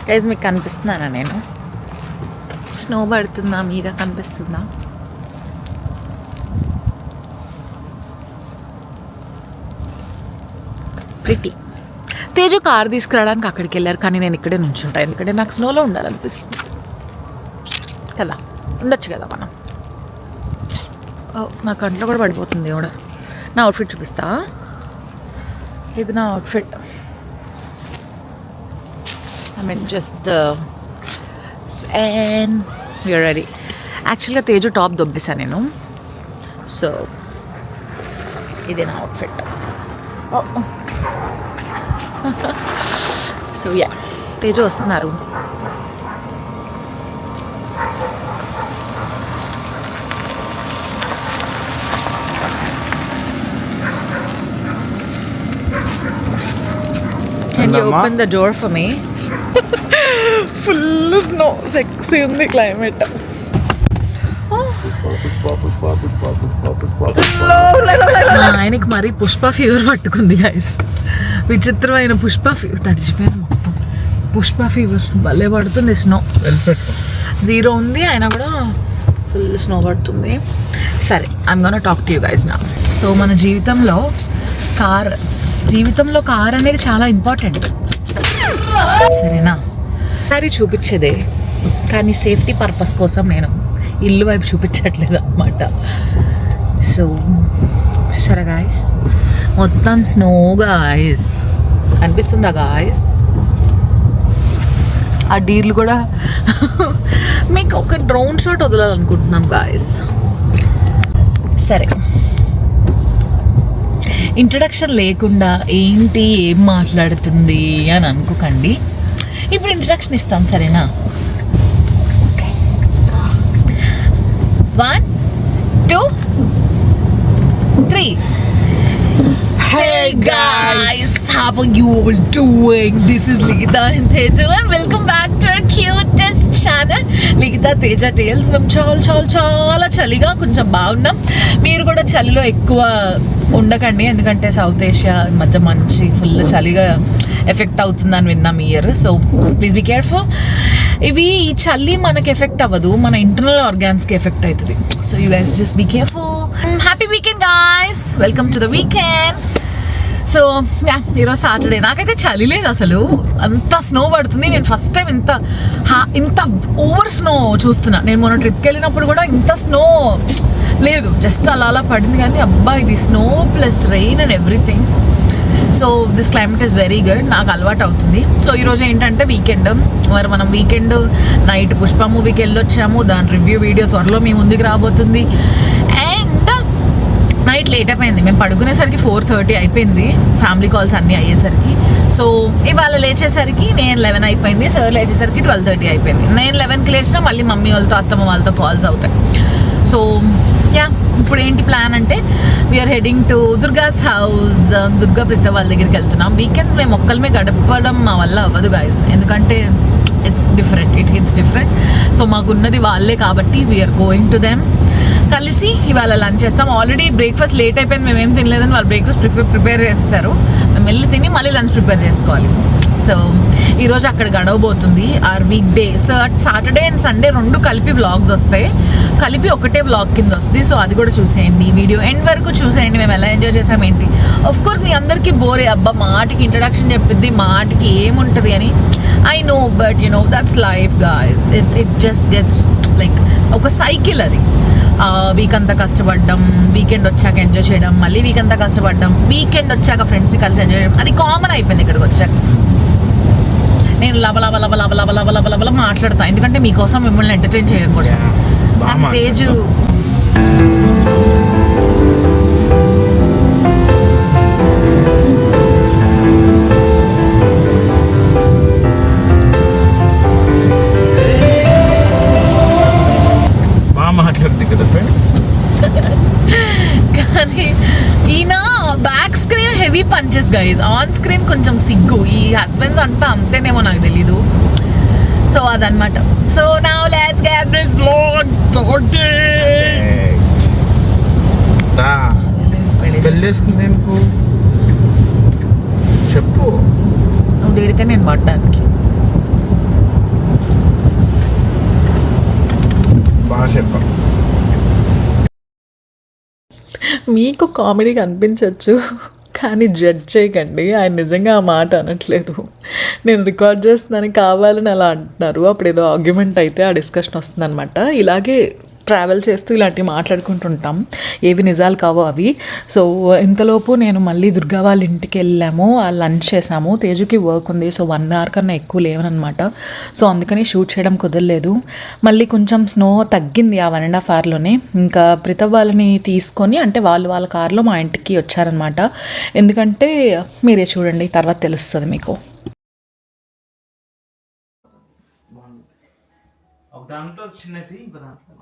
Guys మీకు కనిపిస్తున్నానా నేను? Snow పడుతుందా మీద కనిపిస్తుందా? ప్రిటీ. తేజు కార్ తీసుకురావడానికి అక్కడికి వెళ్ళారు, కానీ నేను ఇక్కడే నుంచుంటా ఎందుకంటే నాకు స్నోలో ఉండాలనిపిస్తుంది కదా. ఉండొచ్చు కదా మనం. నా కంట్లో కూడా పడిపోతుంది కూడా. నా అవుట్ఫిట్ చూపిస్తా. ఇది నా outfit. I mean just and your ready. యాక్చువల్గా తేజు టాప్ దొబ్బేశాను నేను. సో ఇది నా అవుట్ఫిట్. సో యా, తేజు వస్తున్నారు. Can you open the door for me? Full snow. Sexy ఉంది క్లైమేట్. ఆయనకి మరి పుష్ప ఫీవర్ పట్టుకుంది గైస్. విచిత్రమైన పుష్ప ఫీవర్. తడిచిపోయింది మొత్తం. పుష్ప ఫీవర్ భలే పడుతుంది. స్నో 0 ఉంది, అయినా కూడా ఫుల్ స్నో పడుతుంది. సరే, I'm gonna talk to you guys నా. సో మన జీవితంలో కార్ అనేది చాలా ఇంపార్టెంట్, సరేనా? సారీ చూపించేదే, కానీ సేఫ్టీ పర్పస్ కోసం నేను ఇల్లు వైపు చూపించట్లేదు అన్నమాట. సో సరే గాయస్, మొత్తం స్నో గాయస్. కనిపిస్తుందా గాయస్? ఆ డీర్లు కూడా మీకు ఒక డ్రోన్ షాట్ వదలాలనుకుంటున్నాం గాయస్. సరే, ఇంట్రడక్షన్ లేకుండా ఏంటి ఏం మాట్లాడుతుంది అని అనుకోకండి. ఇప్పుడు ఇంట్రడక్షన్ ఇస్తాం, సరేనా? 1 2 3. Hey guys, how are you all doing? This is Ligita and Teja and welcome back to our cutest channel, Ligita Teja Tales. మేము చాలా చలిగా కొంచెం బాగున్నాం. మీరు కూడా చలిలో ఎక్కువ ఉండకండి, ఎందుకంటే సౌత్ ఏషియా మధ్య మంచి ఫుల్ చలిగా ఎఫెక్ట్ అవుతుందని విన్నాం ఈ year. So please be careful. ఈ చలి మనకి ఎఫెక్ట్ అవ్వదు, మన ఇంటర్నల్ ఆర్గాన్స్కి ఎఫెక్ట్ అవుతుంది. So you guys just be careful. Happy weekend guys, welcome to the weekend. So ఈరోజు సాటర్డే. నాకైతే చలి లేదు అసలు, అంత స్నో పడుతుంది. నేను ఫస్ట్ టైం ఇంత ఓవర్ స్నో చూస్తున్నా. నేను మొన్న ట్రిప్కి వెళ్ళినప్పుడు కూడా ఇంత స్నో లేదు, జస్ట్ అలా పడింది. కానీ అబ్బా, ఇది snow plus rain and everything. So this climate is very good, నాకు అలవాటు అవుతుంది. సో ఈరోజు ఏంటంటే వీకెండ్. మరి మనం వీకెండ్ నైట్ పుష్ప మూవీకి వెళ్ళొచ్చాము. దాని రివ్యూ వీడియో త్వరలో మీ ముందుకు రాబోతుంది. అండ్ నైట్ లేట్ అయిపోయింది, మేము పడుకునేసరికి 4:30 అయిపోయింది, ఫ్యామిలీ కాల్స్ అన్నీ అయ్యేసరికి. సో ఇవాళ లేచేసరికి నేను 11 అయిపోయింది, సార్ లేచేసరికి 12:30 అయిపోయింది. నేను 11కి లేచినా మళ్ళీ మమ్మీ వాళ్ళతో అత్తమ్మ వాళ్ళతో కాల్స్ అవుతాయి. సో యా, ఇప్పుడు ఏంటి ప్లాన్ అంటే we're heading to Durga's house. Durga Preetha వాళ్ళ దగ్గరికి వెళ్తున్నాం. వీకెండ్స్ మేము ఒక్కరిమే గడపడం మా వల్ల అవ్వదు గాయస్, ఎందుకంటే ఇట్ హిట్స్ డిఫరెంట్. సో మాకున్నది వాళ్ళే కాబట్టి వీఆర్ గోయింగ్ టు దెమ్. కలిసి ఇవాళ లంచ్ చేస్తాం. ఆల్రెడీ బ్రేక్ఫాస్ట్ లేట్ అయిపోయింది, మేమేం తినలేదని వాళ్ళు బ్రేక్ఫాస్ట్ ప్రిపేర్ చేసేసారు. మేము వెళ్ళి తిని మళ్ళీ లంచ్ ప్రిపేర్ చేసుకోవాలి. సో ఈరోజు అక్కడ గడవబోతుంది our weekday. Saturday and Sunday 2 కలిపి వ్లాగ్స్ వస్తాయి, కలిపి ఒకటే వ్లాగ్ కింద వస్తుంది. సో అది కూడా చూసేయండి, వీడియో ఎండ్ వరకు చూసేయండి, మేము ఎలా ఎంజాయ్ చేసాం ఏంటి. ఆఫ్ కోర్స్ మీ అందరికీ బోరే, అబ్బా మాటికి ఇంట్రడక్షన్ చెప్పిద్ది, మాటికి ఏముంటుంది అని. I know, but you know that's life guys. It just gets like ఒక సైకిల్ అది. వీక్ అంతా కష్టపడ్డం, వీకెండ్ వచ్చాక ఎంజాయ్ చేయడం, మళ్ళీ వీక్ అంతా కష్టపడ్డం, వీకెండ్ వచ్చాక ఫ్రెండ్స్ కలిసి ఎంజాయ్ చేయడం, అది కామన్ అయిపోయింది ఇక్కడికి వచ్చాక. నేను లబల మాట్లాడతా, ఎందుకంటే మీకోసం, మిమ్మల్ని ఎంటర్టైన్ చేయడం కోసం. అండ్ తేజు మాట్లాడుతుంది కదా ఫ్రెండ్స్. కానీ ఈయన back screen heavy punches guys, on screen కొంచెం సిగ్గు. ఈ హస్బెండ్స్ అంతా అంతేనేమో నాకు తెలీదు. సో అదనమాట. So now let's get this vlog started. పెళ్ళేసుకుంది ఎందుకు చెప్పు. నువ్వు తిడితే నేను పడ్డానికి. బాగా చెప్పాం. మీకు కామెడీ కనిపించవచ్చు కానీ జడ్జ్ చేయకండి, ఆయన నిజంగా ఆ మాట అనట్లేదు. నేను రికార్డ్ చేస్తున్నాను కావాలని అలా అంటున్నారు. అప్పుడు ఏదో ఆర్గ్యుమెంట్ అయితే ఆ డిస్కషన్ వస్తుందన్నమాట. ఇలాగే ట్రావెల్ చేస్తూ ఇలాంటివి మాట్లాడుకుంటుంటాం, ఏవి నిజాలు కావో అవి. సో ఇంతలోపు నేను మళ్ళీ దుర్గా వాళ్ళ ఇంటికి వెళ్ళాము, లంచ్ చేసాము. తేజుకి వర్క్ ఉంది, సో 1 hour కన్నా ఎక్కువ లేవనమాట. సో అందుకని షూట్ చేయడం కుదరలేదు. మళ్ళీ కొంచెం స్నో తగ్గింది ఆ 1.5 hourలోనే. ఇంకా ప్రితవ్ వాళ్ళని తీసుకొని, అంటే వాళ్ళ కార్లో మా ఇంటికి వచ్చారనమాట. ఎందుకంటే మీరే చూడండి, తర్వాత తెలుస్తుంది మీకు. ఒక దాంట్లో చిన్నది, ఇంకో దాంట్లో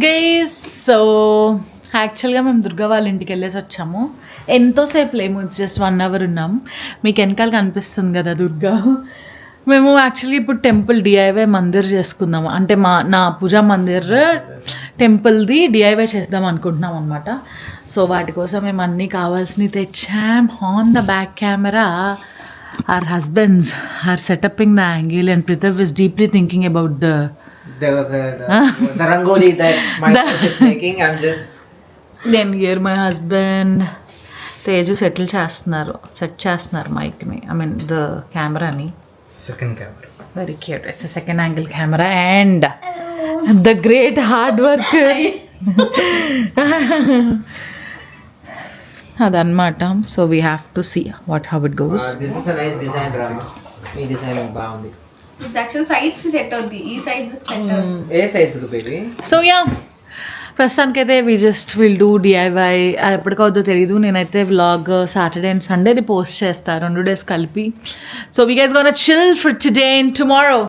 గైస్, సో యాక్చువల్గా మేము దుర్గా వాళ్ళ ఇంటికి వెళ్ళేసి వచ్చాము. ఎంతోసేపు లేము, జస్ట్ 1 hour ఉన్నాం. మీకు వెనకాల కనిపిస్తుంది కదా దుర్గా. మేము యాక్చువల్లీ ఇప్పుడు టెంపుల్ డిఐవై మందిర్ చేసుకుందాము, అంటే నా పూజా మందిర్ టెంపుల్ది డిఐవై చేద్దాం అనుకుంటున్నాం అనమాట. సో వాటి కోసం మేము అన్నీ కావాల్సినవి తెచ్చాం. On the back camera our husbands are setting the angle and Pritham is deeply thinking about the rangoli that my wife is making. I'm just then here my husband Teju set చేస్తున్నారు మైక్ని, I mean the కెమెరాని. Second camera very cute. It's a second angle camera and the great hard worker అదన్నమాట. So we have to see how it goes. this is a nice design, Rama. ఈ design బాగుంది. ఇది actual sides కి set అవుద్ది, ఈ sides కి set అవుద్ది. ఏ size కు బేబీ? సో యా, ప్రస్తుతానికైతే విల్ డూ డిఐవై. అది ఎప్పటికవుద్దో తెలీదు. నేనైతే వ్లాగ్ సాటర్డే అండ్ సండేది పోస్ట్ చేస్తాను, 2 days కలిపి. So we guys gonna chill for today and tomorrow.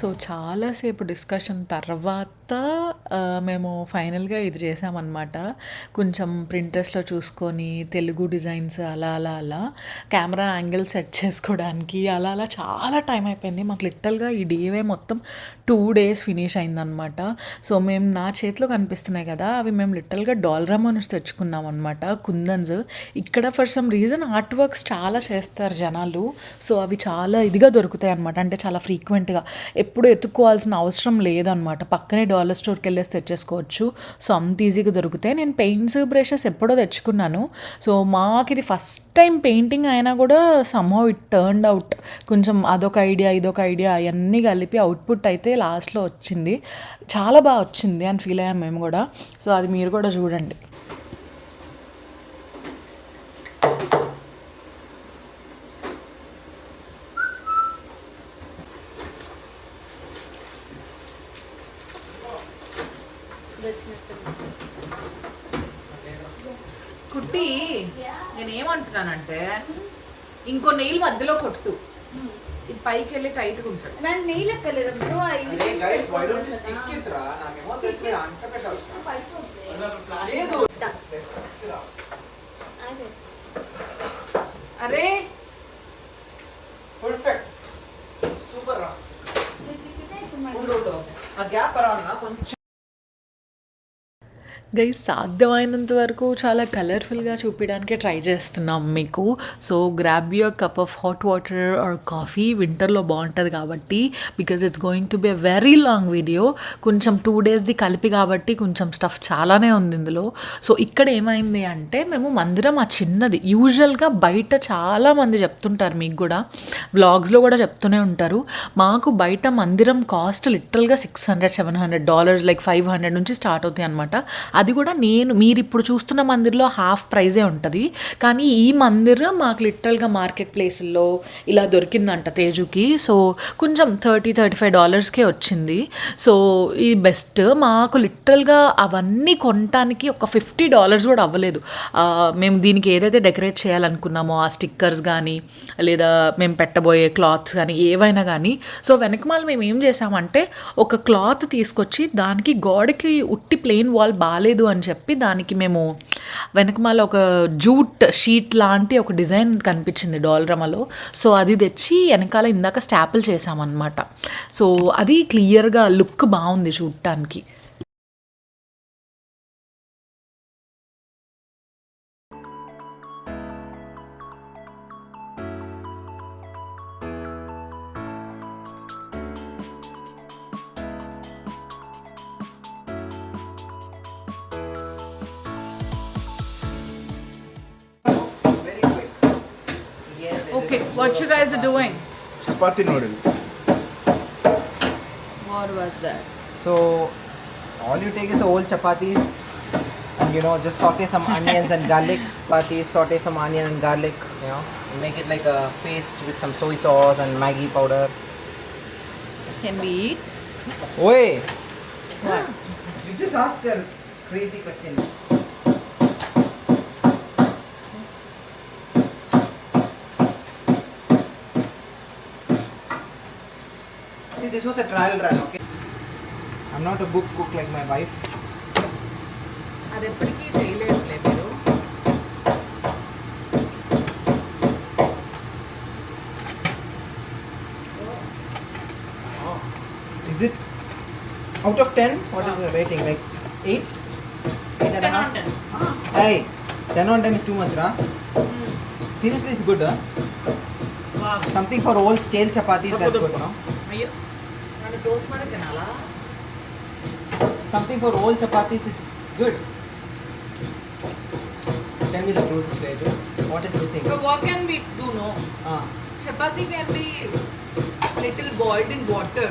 So చాలాసేపు డిస్కషన్ తర్వాత మేము ఫైనల్గా ఇది చేసామన్నమాట. కొంచెం ప్రింటర్స్లో చూసుకొని తెలుగు డిజైన్స్ అలా కెమెరా యాంగిల్ సెట్ చేసుకోవడానికి అలా చాలా టైం అయిపోయింది మాకు. లిటరల్గా ఈ డిఐవై మొత్తం 2 days ఫినిష్ అయిందనమాట. సో మేము నా చేతిలో కనిపిస్తున్నాయి కదా, అవి మేము లిటరల్గా డాలరామా నుంచి తెచ్చుకున్నాం అనమాట, కుందన్స్. ఇక్కడ for some reason art works చాలా చేస్తారు జనాలు. సో అవి చాలా ఇదిగా దొరుకుతాయి అనమాట, అంటే చాలా ఫ్రీక్వెంట్గా, ఎప్పుడు ఎత్తుక్కోవాల్సిన అవసరం లేదనమాట. పక్కనే డాలర్ స్టోర్కి వెళ్ళేసి తెచ్చేసుకోవచ్చు. సో అంత ఈజీగా దొరుకుతాయి. నేను పెయింట్స్ బ్రషెస్ ఎప్పుడో తెచ్చుకున్నాను. సో మాకు ఇది ఫస్ట్ టైం పెయింటింగ్ అయినా కూడా సమ్హౌ ఇట్ టర్న్డ్ అవుట్. కొంచెం అదొక ఐడియా ఇదొక ఐడియా అవన్నీ కలిపి అవుట్పుట్ అయితే లాస్ట్లో వచ్చింది. చాలా బాగా వచ్చింది అని ఫీల్ అయ్యాం మేము కూడా. సో అది మీరు కూడా చూడండి. కుట్టి, నేనేమంటున్నానంటే ఇంకో నెయిల్ మధ్యలో కొట్టు, ఇది పైకి వెళ్ళి టైట్గా ఉంటుంది. దాన్ని నెయిల్ ఎక్కలేదు బ్రో. అరే guys, why don't you stick it రా? నాకేమో తెలిసి మీరు అంట పెట్టాల్సిన లేదు. అరే పర్ఫెక్ట్, సూపర్ రా. ఆ గ్యాప్ రా అన్న కొంచెం. గైస్, సాధ్యమైనంత వరకు చాలా కలర్ఫుల్గా చూపించడానికి ట్రై చేస్తున్నాం మీకు. So grab your cup of hot water or coffee. వింటర్లో బాగుంటుంది కాబట్టి, because it's going to be a very long video. కొంచెం 2 daysది కలిపి కాబట్టి కొంచెం స్టఫ్ చాలానే ఉంది ఇందులో. సో ఇక్కడ ఏమైంది అంటే, మేము మందిరం ఆ చిన్నది, యూజువల్గా బయట చాలామంది చెప్తుంటారు, మీకు కూడా వ్లాగ్స్లో కూడా చెప్తూనే ఉంటారు, మాకు బయట మందిరం కాస్ట్ లిటరల్గా $600-700, లైక్ $500 నుంచి స్టార్ట్ అవుతాయి అనమాట. అది కూడా మీరు ఇప్పుడు చూస్తున్న మందిర్లో హాఫ్ ప్రైజే ఉంటుంది. కానీ ఈ మందిర్ మాకు లిటరల్గా మార్కెట్ ప్లేస్లో ఇలా దొరికిందంట తేజుకి. సో కొంచెం $30-35కే వచ్చింది. సో ఈ బెస్ట్. మాకు లిటరల్గా అవన్నీ కొనటానికి ఒక $50 కూడా అవ్వలేదు. మేము దీనికి ఏదైతే డెకరేట్ చేయాలనుకున్నామో ఆ స్టిక్కర్స్ కానీ లేదా మేము పెట్టబోయే క్లాత్స్ కానీ ఏవైనా కానీ, సో వెనకమాల మేము ఏం చేసామంటే ఒక క్లాత్ తీసుకొచ్చి దానికి గోడకి ఉట్టి ప్లెయిన్ వాల్ బాగాలేదు అని చెప్పి దానికి మేము వెనకమాల ఒక జూట్ షీట్ లాంటి ఒక డిజైన్ కనిపించింది డాల్రమాలో. సో అది తెచ్చి వెనకాల ఇందాక స్టాపుల్ చేసామన్నమాట. సో అది క్లియర్గా లుక్ బాగుంది చూడటానికి. Very quick. Yeah, okay, what you guys are doing? Chapati noodles. What was that? So all you take is the whole chapatis and just saute some onions and garlic. Chapatis, saute some onion and garlic, make it like a paste with some soy sauce and Maggi powder. Can we eat? Oi! What? You just asked a crazy question. See, this was a trial run, okay? I'm not a good cook like my wife. అది ఎప్పటికీ చేయలేరులే మీరు. Is it out of 10? What is the rating? Like 8? 8 and a half? 10 on 10. Hey, 10 on 10 is too much, Ra? Seriously, it's good, huh? Wow. Something for all scale chapatis, that's good, no? అయ్యో, మన దోశ మీద తినాలా? Something for all chapatis, it's good. Tell me the truth, Teju. What is missing? So what can we do, no? Ah. Chapati can be little boiled in water.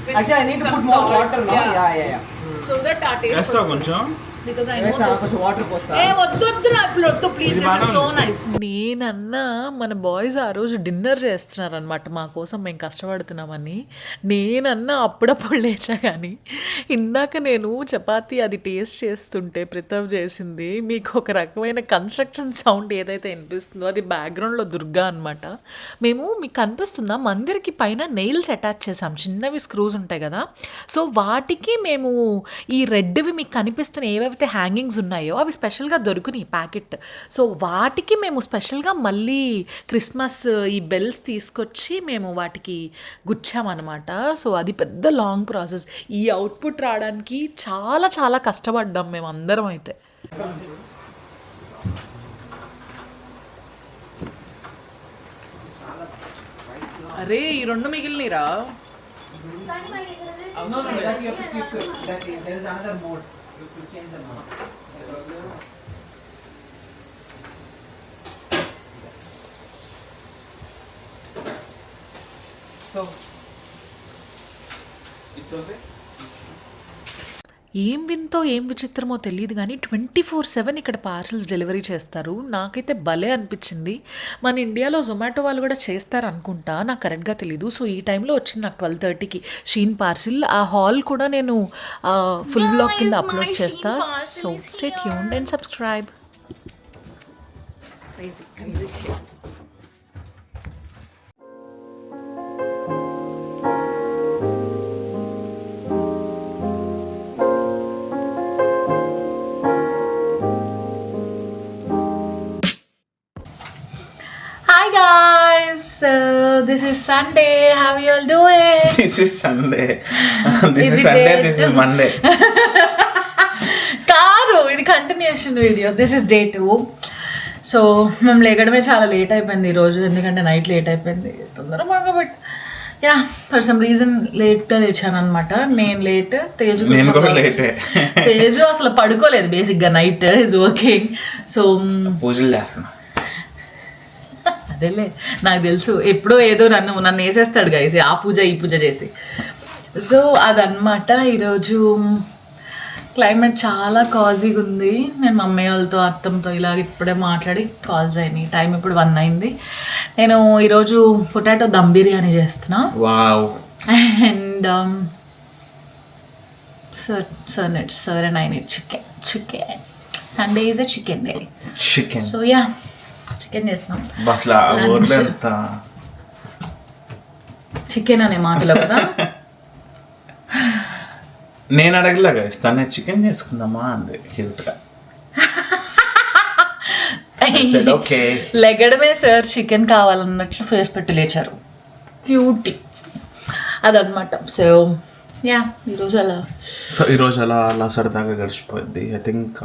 With Actually, I need to some put more salt. water, no? Yeah. So that our taste వేస్తావు was కొంచెం? because I Yes, know this. కొంచెం water పోస్తా. ఏ వద్దు నా వద్దు please, ఇది this is బాగానే so ఉంది. నైస్. నేనన్నా మన బాయ్స్ ఆ రోజు డిన్నర్ చేస్తున్నారనమాట మా కోసం, మేము కష్టపడుతున్నామని. నేనన్నా అప్పుడప్పుడు లేచా, కానీ ఇందాక నేను చపాతీ అది టేస్ట్ చేస్తుంటే ప్రితవ్ చేసింది మీకు ఒక రకమైన కన్స్ట్రక్షన్ సౌండ్ ఏదైతే వినిపిస్తుందో అది బ్యాక్గ్రౌండ్లో దుర్గా అనమాట. మేము మీకు కనిపిస్తుందా మందిరికి పైన నెయిల్స్ అటాచ్ చేసాం, చిన్నవి స్క్రూస్ ఉంటాయి కదా. సో వాటికి మేము ఈ రెడ్వి మీకు కనిపిస్తున్న ఏవైతే హ్యాంగింగ్స్ ఉన్నాయో అవి స్పెషల్గా దొరికినాయి ప్యాకెట్. సో వాటికి మేము స్పెషల్గా మళ్ళీ క్రిస్మస్ ఈ బెల్స్ తీసుకొచ్చి మేము వాటికి గుచ్చామన్నమాట. సో అది పెద్ద లాంగ్ ప్రాసెస్. ఈ అవుట్పుట్ రావడానికి చాలా చాలా కష్టపడ్డాం మేము అందరం అయితే. అరే ఈ రెండు మిగిలినరా? No, that you have to keep it. There is another mode. You have to change the mode. So, ఏం వింతో ఏం విచిత్రమో తెలియదు కానీ 24/7 ఇక్కడ పార్సల్స్ డెలివరీ చేస్తారు. నాకైతే భలే అనిపించింది. మన ఇండియాలో జొమాటో వాళ్ళు కూడా చేస్తారు అనుకుంటా, నాకు కరెక్ట్గా తెలీదు. సో ఈ టైంలో వచ్చింది నాకు 12:30కి షీన్ పార్సిల్. ఆ హాల్ కూడా నేను ఫుల్ బ్లాగ్ కింద అప్లోడ్ చేస్తా. So stay tuned and subscribe. Hi guys, so this is Sunday. How are you all doing? This is Sunday. This Is is it Sunday. day This two? is Monday. కాదు, ఇది continuation video. This is day 2. So మేము లేగడమే చాలా late అయిపోయింది ఈరోజు, ఎందుకంటే night late అయిపోయింది తొందరగా. But yeah, for some reason లేట్గా లేచాను అనమాట. నేను లేట్, తేజు నేను కూడా లేటే. తేజు అసలు పడుకోలేదు బేసిక్గా, నైట్ ఈజ్ వర్కింగ్. సో పూజలు చేస్తున్నా. అదేలే, నాకు తెలుసు ఎప్పుడో ఏదో నన్ను వేసేస్తాడు గైస్, ఆ పూజ ఈ పూజ చేసి. సో అదనమాట ఈరోజు క్లైమేట్ చాలా కాజీగా ఉంది. నేను మా అమ్మయ్య వాళ్ళతో అత్తంతో ఇలాగ ఇప్పుడే మాట్లాడి కాల్స్ అయినాయి. టైం ఇప్పుడు 1 అయింది. నేను ఈరోజు పొటాటో దమ్ బిర్యానీ చేస్తున్నా. Wow. And sir and I need chicken. Sunday is a chicken day. Chicken. So yeah, chicken చేస్తాం. అసలు ఆ వర్డ్ ఎంత చికెన్ అనే మాటలో కదా. నేను అడగలాగా తనే చికెన్ చేసుకుందామా అంది క్యూట్గా. ఓకే లెగడమే సార్ చికెన్ కావాలన్నట్లు ఫేస్ పెట్టి లేచారు. క్యూటీ అదనమాట. సో యా ఈరోజు అలా అలా సరదాగా గడిచిపోద్ది. I think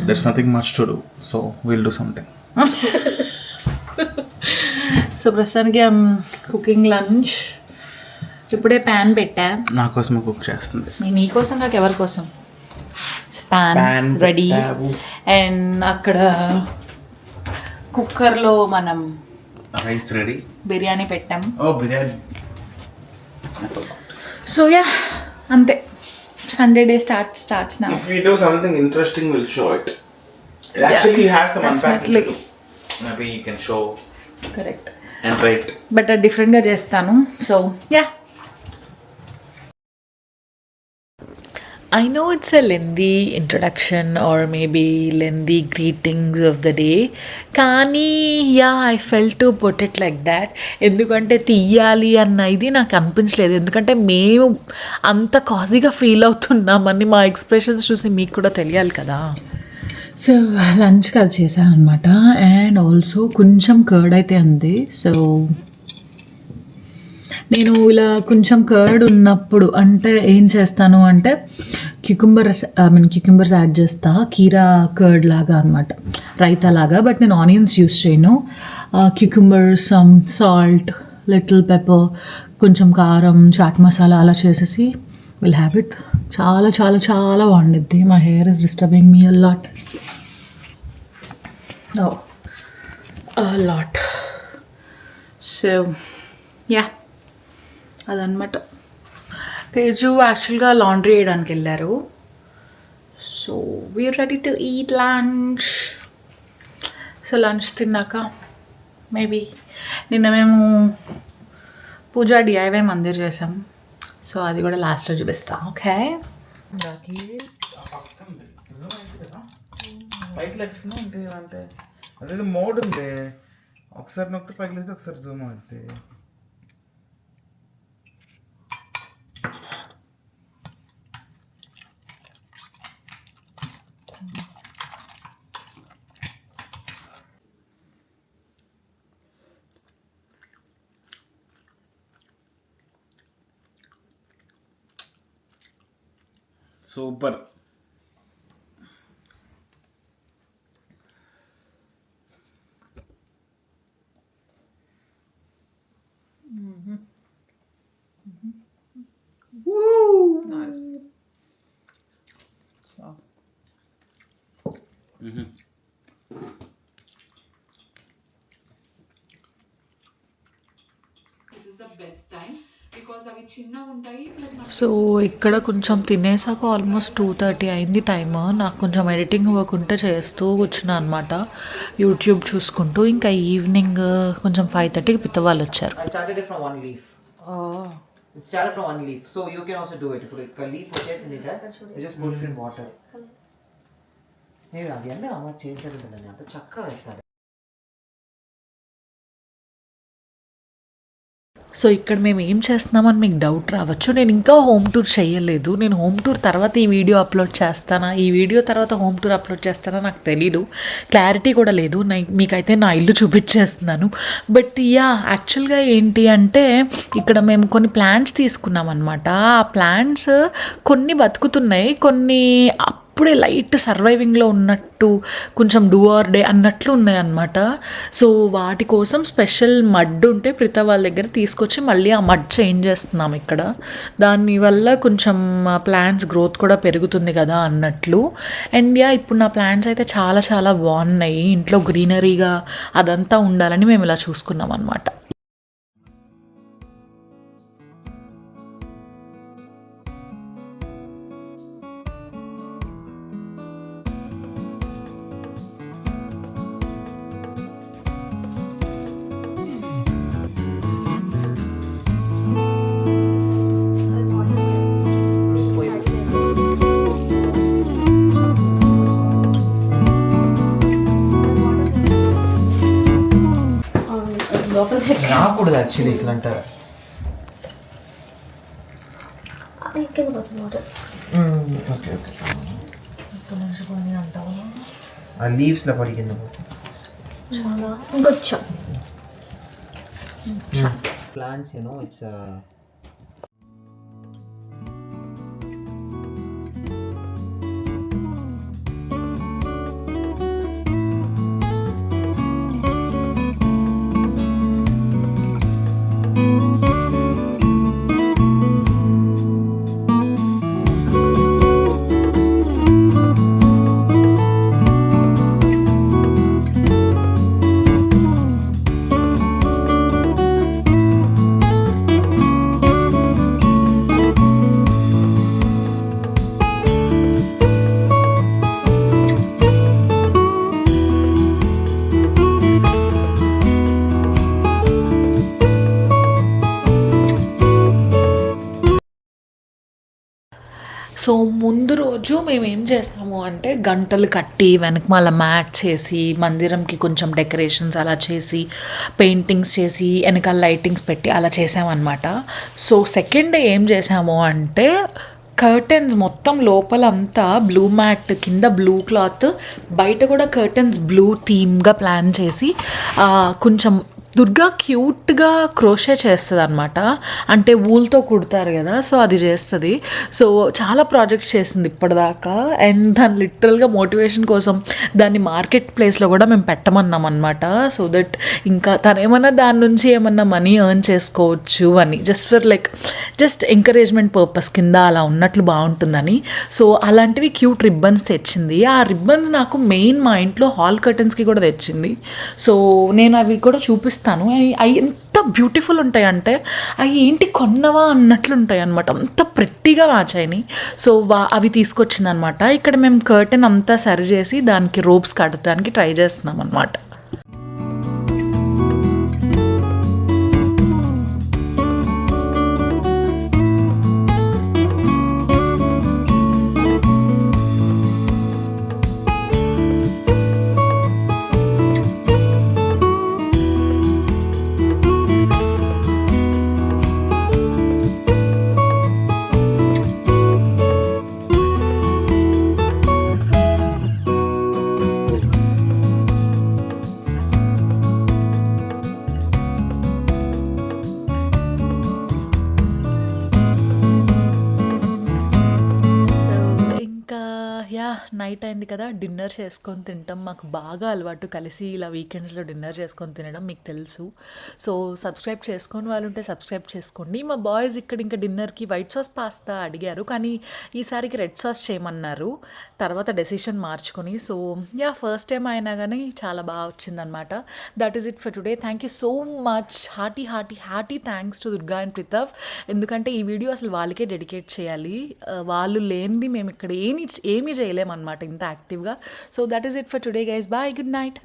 there's nothing much to do, so will do something. So ప్రస్తుతానికి కుకింగ్ లంచ్. ఇప్పుడే ప్యాన్ పెట్టా. నా కోసం కుక్ చేస్తుంది. నీకోసం కాక ఎవరి కోసం? Pan ready. అండ్ అక్కడ కుక్కర్లో మనం రైస్ రెడీ, బిర్యానీ పెట్టాం. ఓ బిర్యానీ. సో యా అంతే. Sunday day starts now. If we do something interesting, we'll show it. Actually, you have some unpacking to do. Maybe you can show. Correct. And write. But different గా చేస్తాను. So yeah. I know it's a lengthy introduction or maybe lengthy greetings of the day. కానీ yeah, I felt to put it like that. ఎందుకంటే తీయాలి అన్న ఇది నాకు అనిపించలేదు. ఎందుకంటే మేము అంత కాజీగా ఫీల్ అవుతున్నామని మా ఎక్స్ప్రెషన్స్ చూసి మీకు కూడా తెలియాలి కదా. సో లంచ్కి అది చేశాను అనమాట. అండ్ ఆల్సో కొంచెం కర్డ్ అయితే ఉంది. సో నేను ఇలా కొంచెం కర్డ్ ఉన్నప్పుడు అంటే ఏం చేస్తాను అంటే క్యూకుంబర్స్ యాడ్ చేస్తా. కీరా కర్డ్ లాగా అనమాట, రైతా లాగా. బట్ నేను ఆనియన్స్ యూస్ చేయను. క్యూకుంబర్స్, సమ్ సాల్ట్, లిటిల్ పెప్పర్, కొంచెం కారం, చాట్ మసాలా అలా చేసేసి విల్ హ్యావ్ ఇట్. చాలా చాలా చాలా బాగుండిద్ది. My hair is disturbing me a lot. So yeah అదనమాట. తేజు యాక్చువల్గా లాండ్రీ వేయడానికి వెళ్ళారు. So we are ready to eat lunch. So lunch తిన్నాక మేబీ నిన్న మేము పూజా డిఐవై మందిర్ చేసాం. సో అది కూడా లాస్ట్లో చూపిస్తాం. ఓకే పైకి లెక్స్లో ఉంటే అంటే అదేదో మోడ్ ఉంది. ఒకసారి నొక్కితే పైకి లేస్తే ఒకసారి జూమ్ అవుతుంది. సూపర్. సో ఇక్కడ కొంచెం తినేసాక ఆల్మోస్ట్ 2:30 అయింది టైమ్. నాకు కొంచెం ఎడిటింగ్ వర్క్ ఉంటే చేస్తూ కూర్చున్నా అనమాట, యూట్యూబ్ చూసుకుంటూ. ఇంకా ఈవినింగ్ కొంచెం 5:30కి పిత్తవాళ్ళు వచ్చారు. I started it from one leaf. It started from one leaf. So you can also do it. ఇప్పుడు ఒక leaf వచ్చేసింది కదా, you just put it in water. అది అన్నీ అమ్మ చేసేది ఉంటుందండి, అంత చక్కగా వేస్తాడు. సో ఇక్కడ మేము ఏం చేస్తున్నామని మీకు డౌట్ రావచ్చు. నేను ఇంకా హోమ్ టూర్ చేయలేదు. నేను హోమ్ టూర్ తర్వాత ఈ వీడియో అప్లోడ్ చేస్తానా, ఈ వీడియో తర్వాత హోమ్ టూర్ అప్లోడ్ చేస్తానా నాకు తెలీదు, క్లారిటీ కూడా లేదు. మీకైతే నా ఇల్లు చూపించేస్తున్నాను. బట్ యా యాక్చువల్గా ఏంటి అంటే ఇక్కడ మేము కొన్ని ప్లాంట్స్ తీసుకున్నాం అనమాట. ఆ ప్లాంట్స్ కొన్ని బతుకుతున్నాయి, కొన్ని అప్పుడే లైట్ సర్వైవింగ్లో ఉన్నట్టు, కొంచెం డూ ఆర్ డే అన్నట్లు ఉన్నాయన్నమాట. సో వాటి కోసం స్పెషల్ మడ్ ఉంటే ప్రీత వాళ్ళ దగ్గర తీసుకొచ్చి మళ్ళీ ఆ మడ్ చేంజ్ చేస్తున్నాం ఇక్కడ. దానివల్ల కొంచెం ప్లాంట్స్ గ్రోత్ కూడా పెరుగుతుంది కదా అన్నట్లు. అండ్ యా ఇప్పుడు నా ప్లాంట్స్ అయితే చాలా చాలా బాగున్నాయి. ఇంట్లో గ్రీనరీగా అదంతా ఉండాలని మేము ఇలా చూసుకున్నాం అనమాట. లోపల రాకూడదు యాక్చువల్లీ ఇట్లా అంటారు. కింద పోతుంది వాటర్. Okay okay. ఆ లీవ్స్లో పడి కింద పోతుంది. చాలా ఇంకొచ్చా Plants, you know, it's so ముందు రోజు మేము ఏం చేస్తాము అంటే గంటలు కట్టి వెనకమాల మ్యాట్ చేసి మందిరంకి కొంచెం డెకరేషన్స్ అలా చేసి పెయింటింగ్స్ చేసి వెనకాల లైటింగ్స్ పెట్టి అలా చేసామన్నమాట. సో సెకండ్ డే ఏం చేసాము అంటే కర్టెన్స్ మొత్తం లోపలంతా బ్లూ మ్యాట్ కింద బ్లూ క్లాత్, బయట కూడా కర్టెన్స్ బ్లూ థీమ్గా ప్లాన్ చేసి కొంచెం దుర్గా క్యూట్గా క్రోషే చేస్తుంది అనమాట. అంటే ఊల్తో కుడతారు కదా, సో అది చేస్తుంది. సో చాలా ప్రాజెక్ట్స్ చేసింది ఇప్పటిదాకా. అండ్ దాని లిటరల్గా మోటివేషన్ కోసం దాన్ని మార్కెట్ ప్లేస్లో కూడా మేము పెట్టమన్నాం అనమాట. సో దట్ ఇంకా తను ఏమన్నా దాని నుంచి ఏమన్నా మనీ ఎర్న్ చేసుకోవచ్చు అని, జస్ట్ ఎంకరేజ్మెంట్ పర్పస్ కింద అలా ఉన్నట్లు బాగుంటుందని. సో అలాంటివి క్యూట్ రిబ్బన్స్ తెచ్చింది. ఆ రిబ్బన్స్ నాకు మెయిన్ మా ఇంట్లో హాల్ కర్టన్స్కి కూడా తెచ్చింది. సో నేను అవి కూడా చూపిస్తాను. అవి ఎంత బ్యూటిఫుల్ ఉంటాయంటే అవి ఏంటి కొన్నవా అన్నట్లు ఉంటాయి అనమాట. అంత ప్రెట్టీగా మ్యాచ్ అయినాయి. సో అవి తీసుకొచ్చింది అనమాట. ఇక్కడ మేము కర్టెన్ అంతా సరి చేసి దానికి రోప్స్ కట్టడానికి ట్రై చేస్తున్నాం అనమాట. నైట్ అయింది కదా, డిన్నర్ చేసుకొని తింటాం. మాకు బాగా అలవాటు కలిసి ఇలా వీకెండ్స్లో డిన్నర్ చేసుకొని తినడం, మీకు తెలుసు. సో సబ్స్క్రైబ్ చేసుకొని వాళ్ళు ఉంటే సబ్స్క్రైబ్ చేసుకోండి. మా బాయ్స్ ఇక్కడ ఇంకా డిన్నర్కి వైట్ సాస్ పాస్తా అడిగారు, కానీ ఈసారికి రెడ్ సాస్ చేయమన్నారు. తర్వాత డెసిషన్ మార్చుకొని. సో ఫస్ట్ టైం అయినా కానీ చాలా బాగా వచ్చిందనమాట. That is it for today. Thank you so much. Hearty thanks to Durga and Prithav. ఎందుకంటే ఈ వీడియో అసలు వాళ్ళకే డెడికేట్ చేయాలి. వాళ్ళు లేనిది మేము ఇక్కడ ఏమీ చేయలేమన్నమాట ఇంత యాక్టివ్గా. So that is it for today guys. Bye, good night.